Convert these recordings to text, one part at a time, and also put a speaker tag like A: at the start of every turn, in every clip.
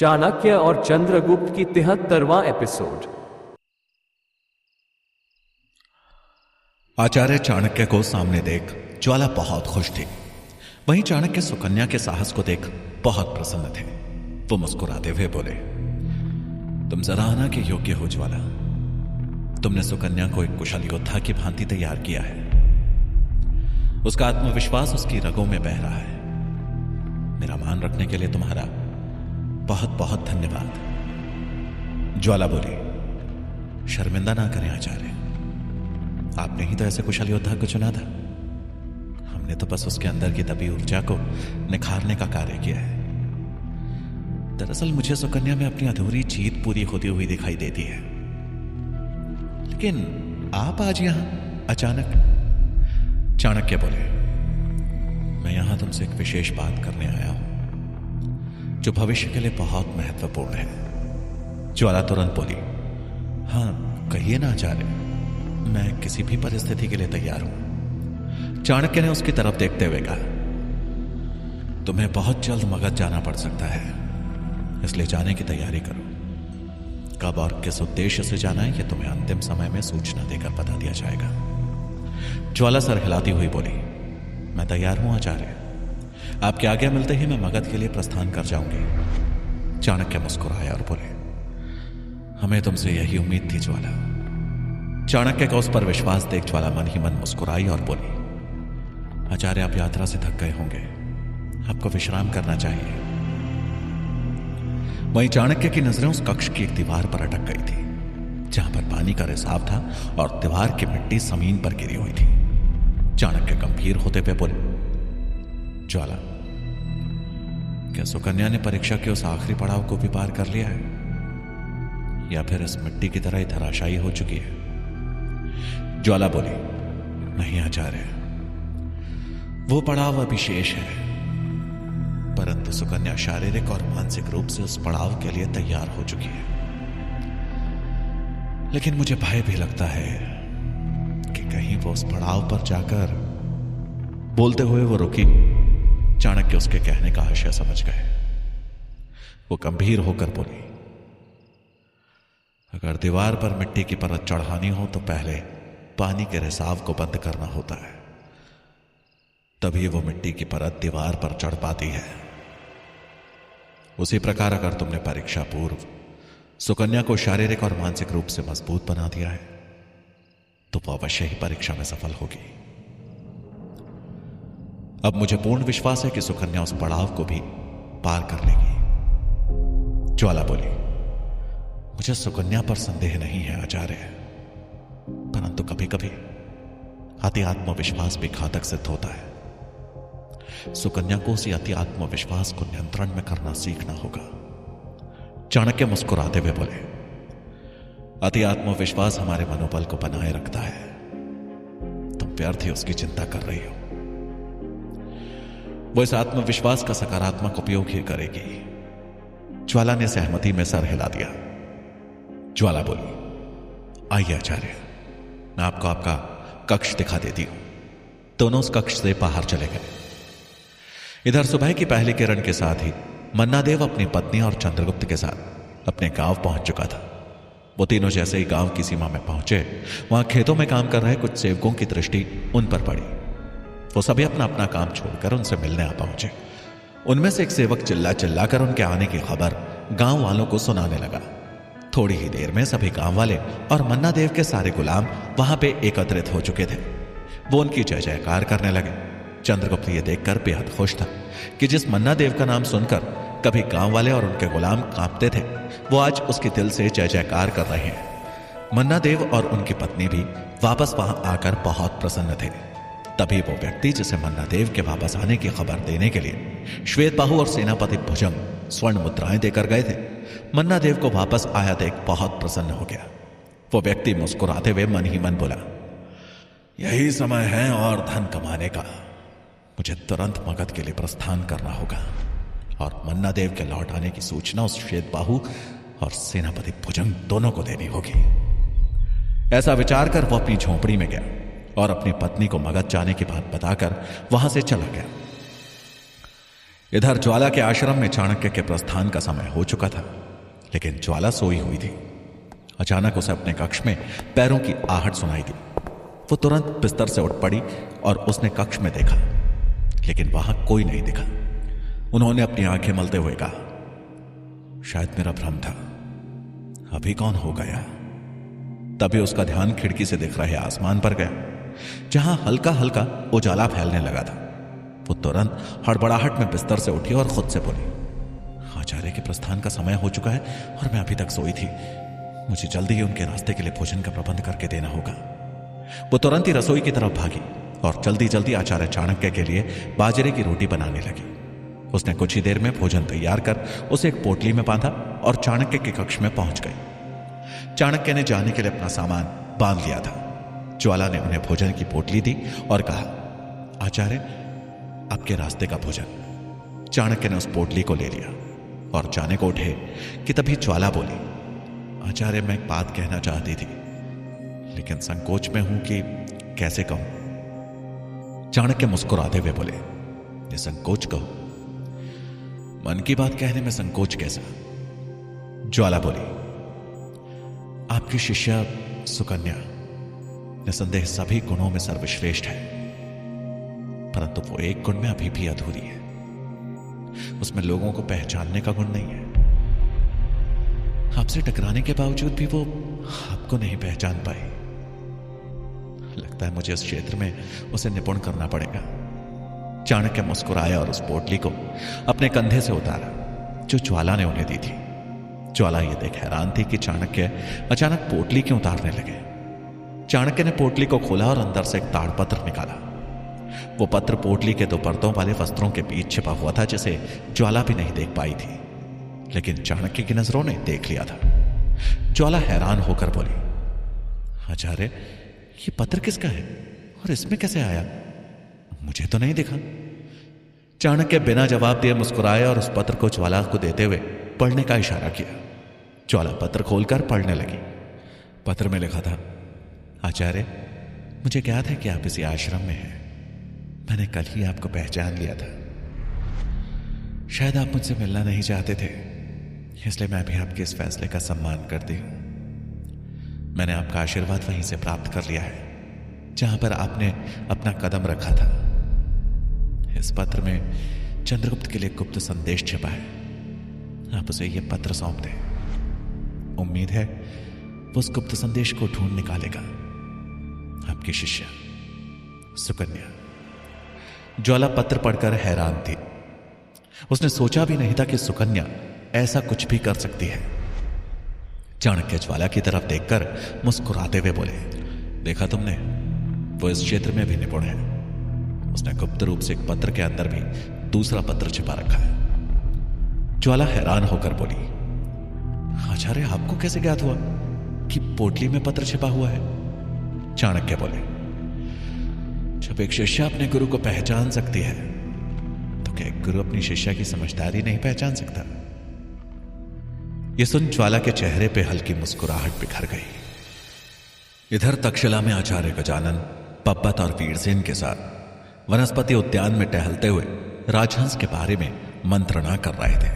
A: चाणक्य और चंद्रगुप्त की 73वां एपिसोड।
B: आचार्य चाणक्य को सामने देख ज्वाला बहुत खुश थी। वहीं चाणक्य सुकन्या के साहस को देख बहुत प्रसन्न थे। वो मुस्कुराते हुए बोले, तुम सराहना के योग्य हो ज्वाला। तुमने सुकन्या को एक कुशल योद्धा की भांति तैयार किया है। उसका आत्मविश्वास उसकी रगों में बह रहा है। मेरा मान रखने के लिए तुम्हारा बहुत बहुत धन्यवाद। ज्वाला बोली, शर्मिंदा ना करें आचार्य, आपने ही तो ऐसे कुशल योद्धा को चुना था। हमने तो बस उसके अंदर की दबी ऊर्जा को निखारने का कार्य किया है। दरअसल मुझे सुकन्या में अपनी अधूरी जीत पूरी होती हुई दिखाई देती है। लेकिन आप आज यहां अचानक? चाणक्य बोले, मैं यहां तुमसे एक विशेष बात करने आया हूं जो भविष्य के लिए बहुत महत्वपूर्ण है। ज्वाला तुरंत बोली, हां कहिए ना आचार्य, मैं किसी भी परिस्थिति के लिए तैयार हूं। चाणक्य ने उसकी तरफ देखते हुए कहा, तुम्हें बहुत जल्द मगध जाना पड़ सकता है, इसलिए जाने की तैयारी करो। कब और किस उद्देश्य से जाना है यह तुम्हें अंतिम समय में सूचना देकर बता दिया जाएगा। ज्वाला सर हिलाती हुई बोली, मैं तैयार हूं आचार्य, आपकी आज्ञा मिलते ही मैं मगध के लिए प्रस्थान कर जाऊंगी। चाणक्य मुस्कुराया और बोले, हमें तुमसे यही उम्मीद थी ज्वाला। चाणक्य का उस पर विश्वास देख ज्वाला मन ही मन मुस्कुराई और बोली, आचार्य आप यात्रा से थक गए होंगे, आपको विश्राम करना चाहिए। वहीं चाणक्य की नजरें उस कक्ष की एक दीवार पर अटक गई थी जहां पर पानी का रिसाव था और दीवार की मिट्टी जमीन पर गिरी हुई थी। चाणक्य गंभीर होते हुए बोले, ज्वाला क्या सुकन्या ने परीक्षा के उस आखिरी पड़ाव को भी पार कर लिया है, या फिर इस मिट्टी की तरह ही धराशायी हो चुकी है? ज्वाला बोली, नहीं आचार्य, वो पड़ाव अभी शेष है, परंतु सुकन्या शारीरिक और मानसिक रूप से उस पड़ाव के लिए तैयार हो चुकी है। लेकिन मुझे भय भी लगता है कि कहीं वो उस पड़ाव पर जाकर। बोलते हुए वो रुकी। चाणक्य उसके कहने का आशय समझ गए। वो गंभीर होकर बोली, अगर दीवार पर मिट्टी की परत चढ़ानी हो तो पहले पानी के रिसाव को बंद करना होता है, तभी वो मिट्टी की परत दीवार पर चढ़ पाती है। उसी प्रकार अगर तुमने परीक्षा पूर्व सुकन्या को शारीरिक और मानसिक रूप से मजबूत बना दिया है तो वो अवश्य ही परीक्षा में सफल होगी। अब मुझे पूर्ण विश्वास है कि सुकन्या उस पड़ाव को भी पार कर लेगी। ज्वाला बोली, मुझे सुकन्या पर संदेह नहीं है आचार्य, परंतु कभी कभी अति आत्मविश्वास भी घातक सिद्ध होता है। सुकन्या को उसी अति आत्मविश्वास को नियंत्रण में करना सीखना होगा। चाणक्य मुस्कुराते हुए बोले, अति आत्मविश्वास हमारे मनोबल को बनाए रखता है, तुम व्यर्थ ही उसकी चिंता कर रही हो। वो इस आत्मविश्वास का सकारात्मक उपयोग ही करेगी। ज्वाला ने सहमति में सर हिला दिया। ज्वाला बोली, आइए आचार्य, मैं आपको आपका कक्ष दिखा देती हूं। दोनों उस कक्ष से बाहर चले गए। इधर सुबह की पहली किरण के साथ ही मन्नादेव अपनी पत्नी और चंद्रगुप्त के साथ अपने गांव पहुंच चुका था। वो तीनों जैसे ही गांव की सीमा में पहुंचे, वहां खेतों में काम कर रहे कुछ सेवकों की दृष्टि उन पर पड़ी। वो सभी अपना अपना काम छोड़कर उनसे मिलने आ पहुंचे। उनमें से एक सेवक चिल्ला चिल्ला कर उनके आने की खबर गांव वालों को सुनाने लगा। थोड़ी ही देर में सभी गांव वाले और मन्नादेव के सारे गुलाम वहां पे एकत्रित हो चुके थे। वो उनकी जय जयकार करने लगे। चंद्रगुप्त ये देखकर बेहद खुश था कि जिस मन्नादेव का नाम सुनकर कभी गांव वाले और उनके गुलाम कांपते थे, वो आज उसके दिल से जय जयकार कर रहे हैं। मन्नादेव और उनकी पत्नी भी वापस वहां आकर बहुत प्रसन्न थे। तभी वो व्यक्ति जिसे मन्नादेव के वापस आने की खबर देने के लिए श्वेतबाहु और सेनापति भुजंग स्वर्ण मुद्राएं देकर गए थे, मन्नादेव को वापस आया देख बहुत प्रसन्न हो गया। वो व्यक्ति मुस्कुराते हुए मन ही मन बोला, यही समय है और धन कमाने का। मुझे तुरंत मगध के लिए प्रस्थान करना होगा और मन्नादेव के लौट आने की सूचना उस श्वेतबाहु और सेनापति भुजंग दोनों को देनी होगी। ऐसा विचार कर वो अपनी झोंपड़ी में गया और अपनी पत्नी को मगध जाने की बात बताकर वहां से चला गया। इधर ज्वाला के आश्रम में चाणक्य के प्रस्थान का समय हो चुका था, लेकिन ज्वाला सोई हुई थी। अचानक उसे अपने कक्ष में पैरों की आहट सुनाई दी। वो तुरंत बिस्तर से उठ पड़ी और उसने कक्ष में देखा, लेकिन वहां कोई नहीं दिखा। उन्होंने अपनी आंखें मलते हुए कहा, शायद मेरा भ्रम था, अभी कौन हो गया। तभी उसका ध्यान खिड़की से दिख रहे आसमान पर गया, जहां हल्का हल्का उजाला फैलने लगा था। वो तुरंत हड़बड़ाहट में बिस्तर से उठी और खुद से बोली, आचार्य के प्रस्थान का समय हो चुका है और मैं अभी तक सोई थी। मुझे जल्दी ही उनके रास्ते के लिए भोजन का प्रबंध करके देना होगा। वो तुरंत ही रसोई की तरफ भागी और जल्दी जल्दी आचार्य चाणक्य के लिए बाजरे की रोटी बनाने लगी। उसने कुछ ही देर में भोजन तैयार कर उसे एक पोटली में बांधा और चाणक्य के कक्ष में पहुंच गई। चाणक्य ने जाने के लिए अपना सामान बांध लिया था। ज्वाला ने उन्हें भोजन की पोटली दी और कहा, आचार्य, आपके रास्ते का भोजन। चाणक्य ने उस पोटली को ले लिया और जाने को उठे कि तभी ज्वाला बोली, आचार्य, मैं एक बात कहना चाहती थी, लेकिन संकोच में हूं कि कैसे कहूं। चाणक्य मुस्कुराते हुए बोले, ये संकोच कहो, मन की बात कहने में संकोच कैसा। ज्वाला बोली, आपकी शिष्या सुकन्या निसंदेह सभी गुणों में सर्वश्रेष्ठ है, परंतु वो एक गुण में अभी भी अधूरी है। उसमें लोगों को पहचानने का गुण नहीं है। आपसे टकराने के बावजूद भी वो आपको नहीं पहचान पाई। लगता है मुझे इस क्षेत्र में उसे निपुण करना पड़ेगा। चाणक्य मुस्कुराया और उस पोटली को अपने कंधे से उतारा जो ज्वाला ने उन्हें दी थी। ज्वाला ये देख हैरान थी कि चाणक्य अचानक पोटली क्यों उतारने लगे। चाणक्य ने पोटली को खोला और अंदर से एक ताड़पत्र निकाला। वो पत्र पोटली के दो परतों वाले वस्त्रों के बीच छिपा हुआ था, जिसे ज्वाला भी नहीं देख पाई थी, लेकिन चाणक्य की नजरों ने देख लिया था। ज्वाला हैरान होकर बोली, आचार्य, ये पत्र किसका है और इसमें कैसे आया? मुझे तो नहीं दिखा। चाणक्य बिना जवाब दिए मुस्कुराया और उस पत्र को ज्वाला को देते हुए पढ़ने का इशारा किया। ज्वाला पत्र खोलकर पढ़ने लगी। पत्र में लिखा था, आचार्य, मुझे ज्ञात है कि आप इसी आश्रम में हैं। मैंने कल ही आपको पहचान लिया था। शायद आप मुझसे मिलना नहीं चाहते थे, इसलिए मैं भी आपके इस फैसले का सम्मान करती हूं। मैंने आपका आशीर्वाद वहीं से प्राप्त कर लिया है जहां पर आपने अपना कदम रखा था। इस पत्र में चंद्रगुप्त के लिए गुप्त संदेश छिपा है। आप उसे यह पत्र सौंप दें। उम्मीद है वो उस गुप्त संदेश को ढूंढ निकालेगा। आपकी शिष्या सुकन्या। ज्वाला पत्र पढ़कर हैरान थी। उसने सोचा भी नहीं था कि सुकन्या ऐसा कुछ भी कर सकती है। चाणक्य ज्वाला की तरफ देखकर मुस्कुराते हुए बोले, देखा तुमने, वो इस क्षेत्र में भी निपुण है। उसने गुप्त रूप से एक पत्र के अंदर भी दूसरा पत्र छिपा रखा है। ज्वाला हैरान होकर बोली, आचार्य, आपको कैसे ज्ञात हुआ कि पोटली में पत्र छिपा हुआ है? चाणक्य बोले, जब एक शिष्या अपने गुरु को पहचान सकती है तो क्या एक गुरु अपनी शिष्या की समझदारी नहीं पहचान सकता? यह सुन ज्वाला के चेहरे पे हल्की मुस्कुराहट बिखर गई। इधर तक्षशिला में आचार्य गजानन, पब्बत और वीरसेन के साथ वनस्पति उद्यान में टहलते हुए राजहंस के बारे में मंत्रणा कर रहे थे।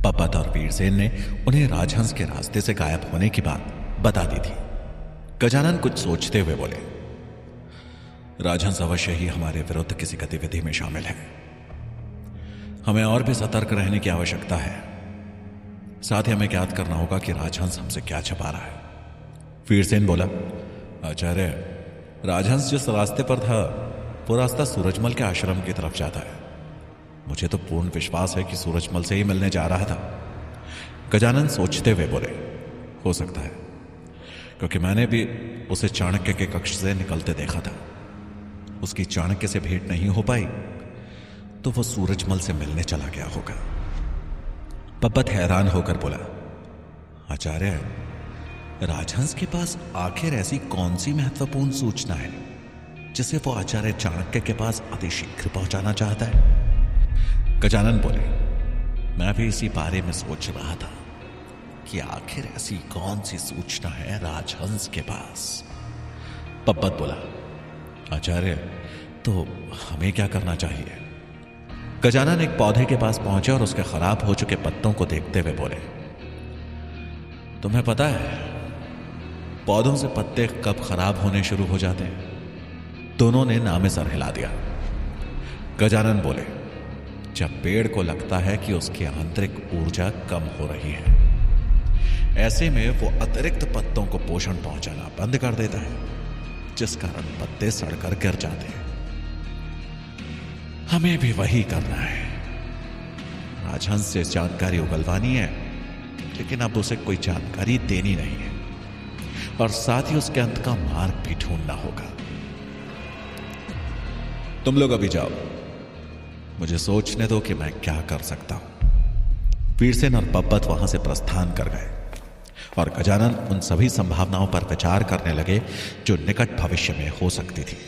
B: पब्बत और वीरसेन ने उन्हें राजहंस के रास्ते से गायब होने की बात बता दी थी। गजानन कुछ सोचते हुए बोले, राजहंस अवश्य ही हमारे विरुद्ध किसी गतिविधि में शामिल है। हमें और भी सतर्क रहने की आवश्यकता है। साथ ही हमें ज्ञात करना होगा कि राजहंस हमसे क्या छुपा रहा है। वीरसेन बोला, आचार्य, राजहंस जिस रास्ते पर था वो रास्ता सूरजमल के आश्रम की तरफ जाता है। मुझे तो पूर्ण विश्वास है कि सूरजमल से ही मिलने जा रहा था। गजानन सोचते हुए बोले, हो सकता है, क्योंकि मैंने भी उसे चाणक्य के कक्ष से निकलते देखा था। उसकी चाणक्य से भेंट नहीं हो पाई तो वो सूरजमल से मिलने चला गया होगा। पब्बत हैरान होकर बोला, आचार्य, राजहंस के पास आखिर ऐसी कौन सी महत्वपूर्ण सूचना है जिसे वो आचार्य चाणक्य के पास अतिशीघ्र पहुंचाना चाहता है? गजानन बोले, मैं भी इसी बारे में सोच रहा था कि आखिर ऐसी कौन सी सूचना है राजहंस के पास। पब्बत बोला, आचार्य, तो हमें क्या करना चाहिए? गजानन एक पौधे के पास पहुंचे और उसके खराब हो चुके पत्तों को देखते हुए बोले, तुम्हें पता है पौधों से पत्ते कब खराब होने शुरू हो जाते हैं? दोनों ने नामे सर हिला दिया। गजानन बोले, जब पेड़ को लगता है कि उसकी आंतरिक ऊर्जा कम हो रही है, ऐसे में वो अतिरिक्त पत्तों को पोषण पहुंचाना बंद कर देता है, जिस कारण पत्ते सड़कर गिर जाते हैं। हमें भी वही करना है। राजहंस से जानकारी उगलवानी है, लेकिन अब उसे कोई जानकारी देनी नहीं है, और साथ ही उसके अंत का मार्ग भी ढूंढना होगा। तुम लोग अभी जाओ, मुझे सोचने दो कि मैं क्या कर सकता हूं। वीरसेन और बब्बत वहां से प्रस्थान कर गए और गजानन उन सभी संभावनाओं पर विचार करने लगे जो निकट भविष्य में हो सकती थी।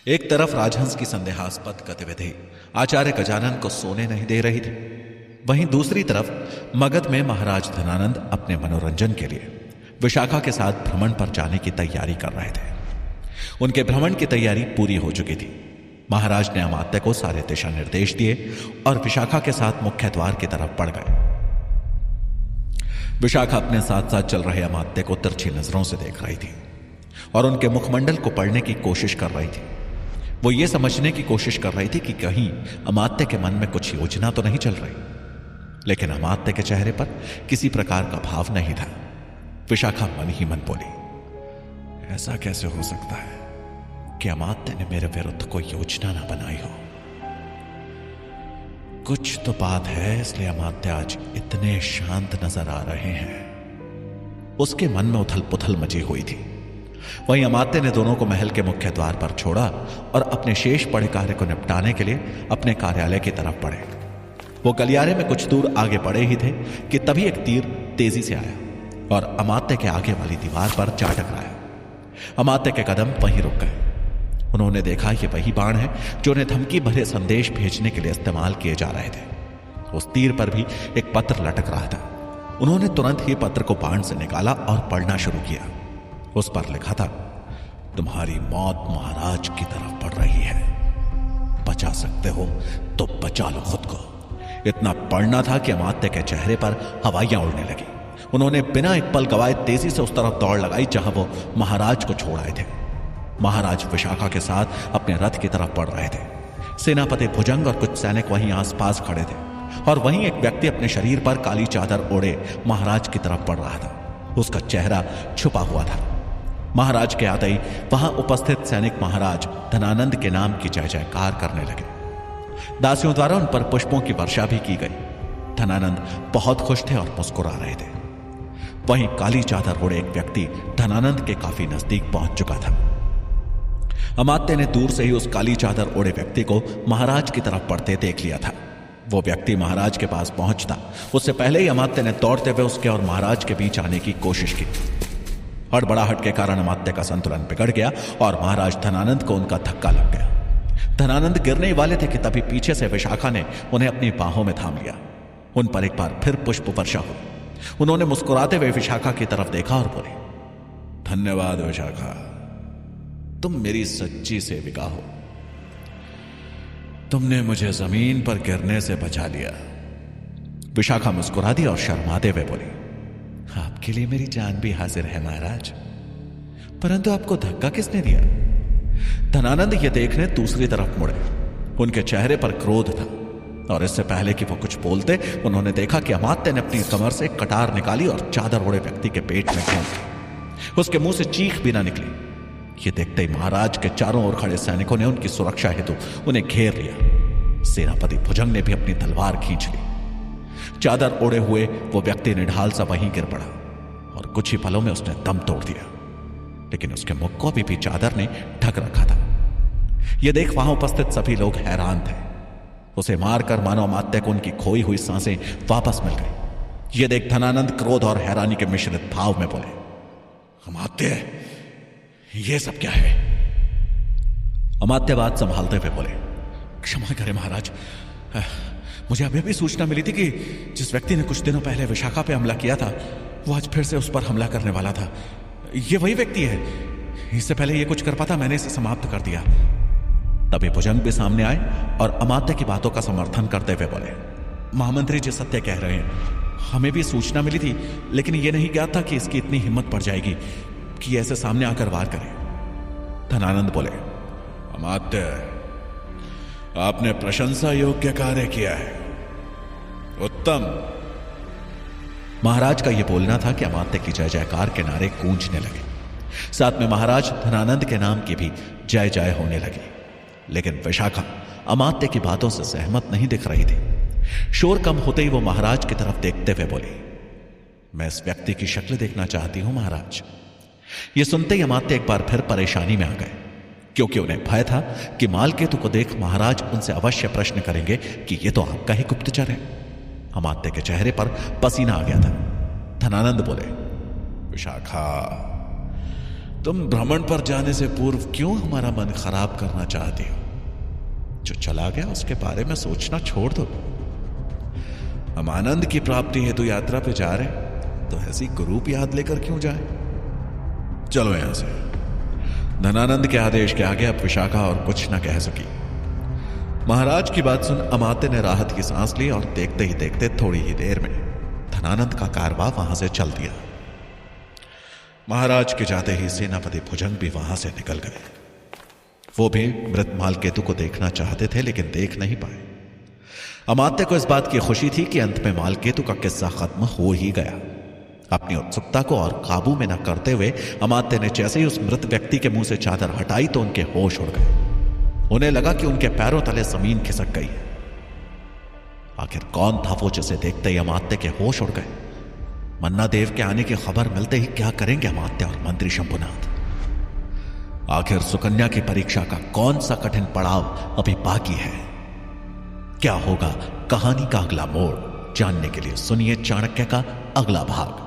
B: एक तरफ राजहंस की संदेहास्पद गतिविधि आचार्य गजानन को सोने नहीं दे रही थी, वहीं दूसरी तरफ मगध में महाराज धनानंद अपने मनोरंजन के लिए विशाखा के साथ भ्रमण पर जाने की तैयारी कर रहे थे। उनके भ्रमण की तैयारी पूरी हो चुकी थी। महाराज ने अमात्य को सारे दिशा निर्देश दिए और विशाखा के साथ मुख्य द्वार की तरफ बढ़ गए। विशाखा अपने साथ साथ चल रहे अमात्य को तिरछी नजरों से देख रही थी और उनके मुखमंडल को पढ़ने की कोशिश कर रही थी। वो ये समझने की कोशिश कर रही थी कि कहीं अमात्य के मन में कुछ योजना तो नहीं चल रही, लेकिन अमात्य के चेहरे पर किसी प्रकार का भाव नहीं था। विशाखा मन ही मन बोली, ऐसा कैसे हो सकता है कि अमात्य ने मेरे विरुद्ध कोई योजना ना बनाई हो? कुछ तो बात है, इसलिए अमात्य आज इतने शांत नजर आ रहे हैं। उसके मन में उथल पुथल मची हुई थी। वहीं अमात्य ने दोनों को महल के मुख्य द्वार पर छोड़ा और अपने शेष पड़े कार्य को निपटाने के लिए अपने कार्यालय की तरफ बढ़े। वो गलियारे में कुछ दूर आगे बढ़े ही थे कि तभी एक तीर तेजी से आया और अमात्य के आगे वाली दीवार पर जा टकराया। अमात्य के कदम वहीं रुक गए। उन्होंने देखा ये वही बाण है जो उन्हें धमकी भरे संदेश भेजने के लिए इस्तेमाल किए जा रहे थे। उस तीर पर भी एक पत्र लटक रहा था। उन्होंने तुरंत ही पत्र को बाण से निकाला और पढ़ना शुरू किया। उस पर लिखा था, तुम्हारी मौत महाराज की तरफ बढ़ रही है, बचा सकते हो तो बचा लो खुद को। इतना पढ़ना था कि अमात्य के चेहरे पर हवाइयां उड़ने लगी। उन्होंने बिना एक पल गवाए तेजी से उस तरफ दौड़ लगाई जहां वो महाराज को छोड़ आए थे। महाराज विशाखा के साथ अपने रथ की तरफ बढ़ रहे थे। सेनापति भुजंग और कुछ सैनिक वहीं आसपास खड़े थे और वहीं एक व्यक्ति अपने शरीर पर काली चादर ओढ़े महाराज की तरफ बढ़ रहा था। उसका चेहरा छुपा हुआ था। महाराज के आते ही वहां उपस्थित सैनिक महाराज धनानंद के नाम की जय जयकार करने लगे। दासियों द्वारा उन पर पुष्पों की वर्षा भी की गई। धनानंद बहुत खुश थे और मुस्कुरा रहे थे। वहीं काली चादर ओढ़े एक व्यक्ति धनानंद के काफी नजदीक पहुंच चुका था। अमात्य ने दूर से ही उस काली चादर ओढ़े व्यक्ति को महाराज की तरफ बढ़ते देख लिया था। वो व्यक्ति महाराज के पास पहुंचता उससे पहले ही अमात्य ने दौड़ते हुए उसके और महाराज के बीच आने की कोशिश की। हड़बड़ाहट के कारण अमात्य का संतुलन बिगड़ गया और महाराज धनानंद को उनका धक्का लग गया। धनानंद गिरने ही वाले थे कि तभी पीछे से विशाखा ने उन्हें अपनी बाहों में थाम लिया। उन पर एक बार फिर पुष्प वर्षा हुई। उन्होंने मुस्कुराते हुए विशाखा की तरफ देखा और बोले, धन्यवाद विशाखा, तुम मेरी सच्ची सेविका हो। तुमने मुझे जमीन पर गिरने से बचा लिया। विशाखा मुस्कुरा दी और शर्माते हुए बोली, आपके लिए मेरी जान भी हाजिर है महाराज, परंतु आपको धक्का किसने दिया? धनानंद ये देखने दूसरी तरफ मुड़े। उनके चेहरे पर क्रोध था और इससे पहले कि वो कुछ बोलते उन्होंने देखा कि अमात्य ने अपनी कमर से कटार निकाली और चादर ओढ़े व्यक्ति के पेट में घोंप दी। उसके मुंह से चीख भी ना निकली। ये देखते ही महाराज के चारों ओर खड़े सैनिकों ने उनकी सुरक्षा हेतु उन्हें घेर लिया। सेनापति भुजंग ने भी अपनी तलवार खींच ली। चादर ओढ़े हुए वो व्यक्ति निढाल सा वहीं गिर पड़ा और कुछ ही पलों में उसने दम तोड़ दिया, लेकिन उसके मुख को भी चादर ने ढक रखा था। यह देख वहां उपस्थित सभी लोग हैरान थे। उसे मारकर मानो अमात्य को उनकी खोई हुई सांसें वापस मिल गई। यह देख धनानंद क्रोध और हैरानी के मिश्रित भाव में बोले, अमात्य, ये सब क्या है? अमात्य बात संभालते हुए बोले, क्षमा करें महाराज, मुझे अभी भी सूचना मिली थी कि जिस व्यक्ति ने कुछ दिनों पहले विशाखा पे हमला किया था वो आज फिर से उस पर हमला करने वाला था। ये वही व्यक्ति है। इससे पहले ये कुछ कर पाता, मैंने इसे समाप्त कर दिया। तभी भुजंग भी सामने आए और अमात्य की बातों का समर्थन करते हुए बोले, महामंत्री जी सत्य कह रहे हैं। हमें भी सूचना मिली थी, लेकिन यह नहीं ज्ञात था कि इसकी इतनी हिम्मत पड़ जाएगी कि ऐसे सामने आकर वार करे। धनानंद बोले, अमात्य, आपने प्रशंसा योग्य कार्य किया है, उत्तम। महाराज का यह बोलना था कि अमात्य की जय जयकार के नारे गूंजने लगे। साथ में महाराज धनानंद के नाम की भी जय जय होने लगी। लेकिन विशाखा अमात्य की बातों से सहमत नहीं दिख रही थी। शोर कम होते ही वो महाराज की तरफ देखते हुए बोली, मैं इस व्यक्ति की शक्ल देखना चाहती हूं महाराज। यह सुनते ही अमात्य एक बार फिर परेशानी में आ गए, क्योंकि उन्हें भय था कि मालकेतु को देख महाराज उनसे अवश्य प्रश्न करेंगे कि यह तो आपका ही गुप्तचर है। अमात्य के चेहरे पर पसीना आ गया था। धनानंद बोले, विशाखा, तुम भ्रमण पर जाने से पूर्व क्यों हमारा मन खराब करना चाहती हो? जो चला गया उसके बारे में सोचना छोड़ दो। हम आनंद की प्राप्ति हेतु यात्रा पे जा रहे, तो ऐसी कुरूप याद लेकर क्यों जाए? चलो यहां से। धनानंद के आदेश के आगे अब विशाखा और कुछ न कह सकी। महाराज की बात सुन अमात्य ने राहत की सांस ली और देखते ही देखते थोड़ी ही देर में धनानंद का कारवां वहां से चल दिया। महाराज के जाते ही सेनापति भुजंग भी वहां से निकल गए। वो भी मृत मालकेतु को देखना चाहते थे, लेकिन देख नहीं पाए। अमात्य को इस बात की खुशी थी कि अंत में मालकेतु का किस्सा खत्म हो ही गया। अपनी उत्सुकता को और काबू में न करते हुए अमात्य ने जैसे ही उस मृत व्यक्ति के मुंह से चादर हटाई तो उनके होश उड़ गए। उन्हें लगा कि उनके पैरों तले जमीन खिसक गई है। आखिर कौन था वो जिसे देखते ही अमात्य के होश उड़ गए? मन्ना देव के आने की खबर मिलते ही क्या करेंगे अमात्य और मंत्री शंभुनाथ? आखिर सुकन्या की परीक्षा का कौन सा कठिन पड़ाव अभी बाकी है? क्या होगा कहानी का अगला मोड़? जानने के लिए सुनिए चाणक्य का अगला भाग।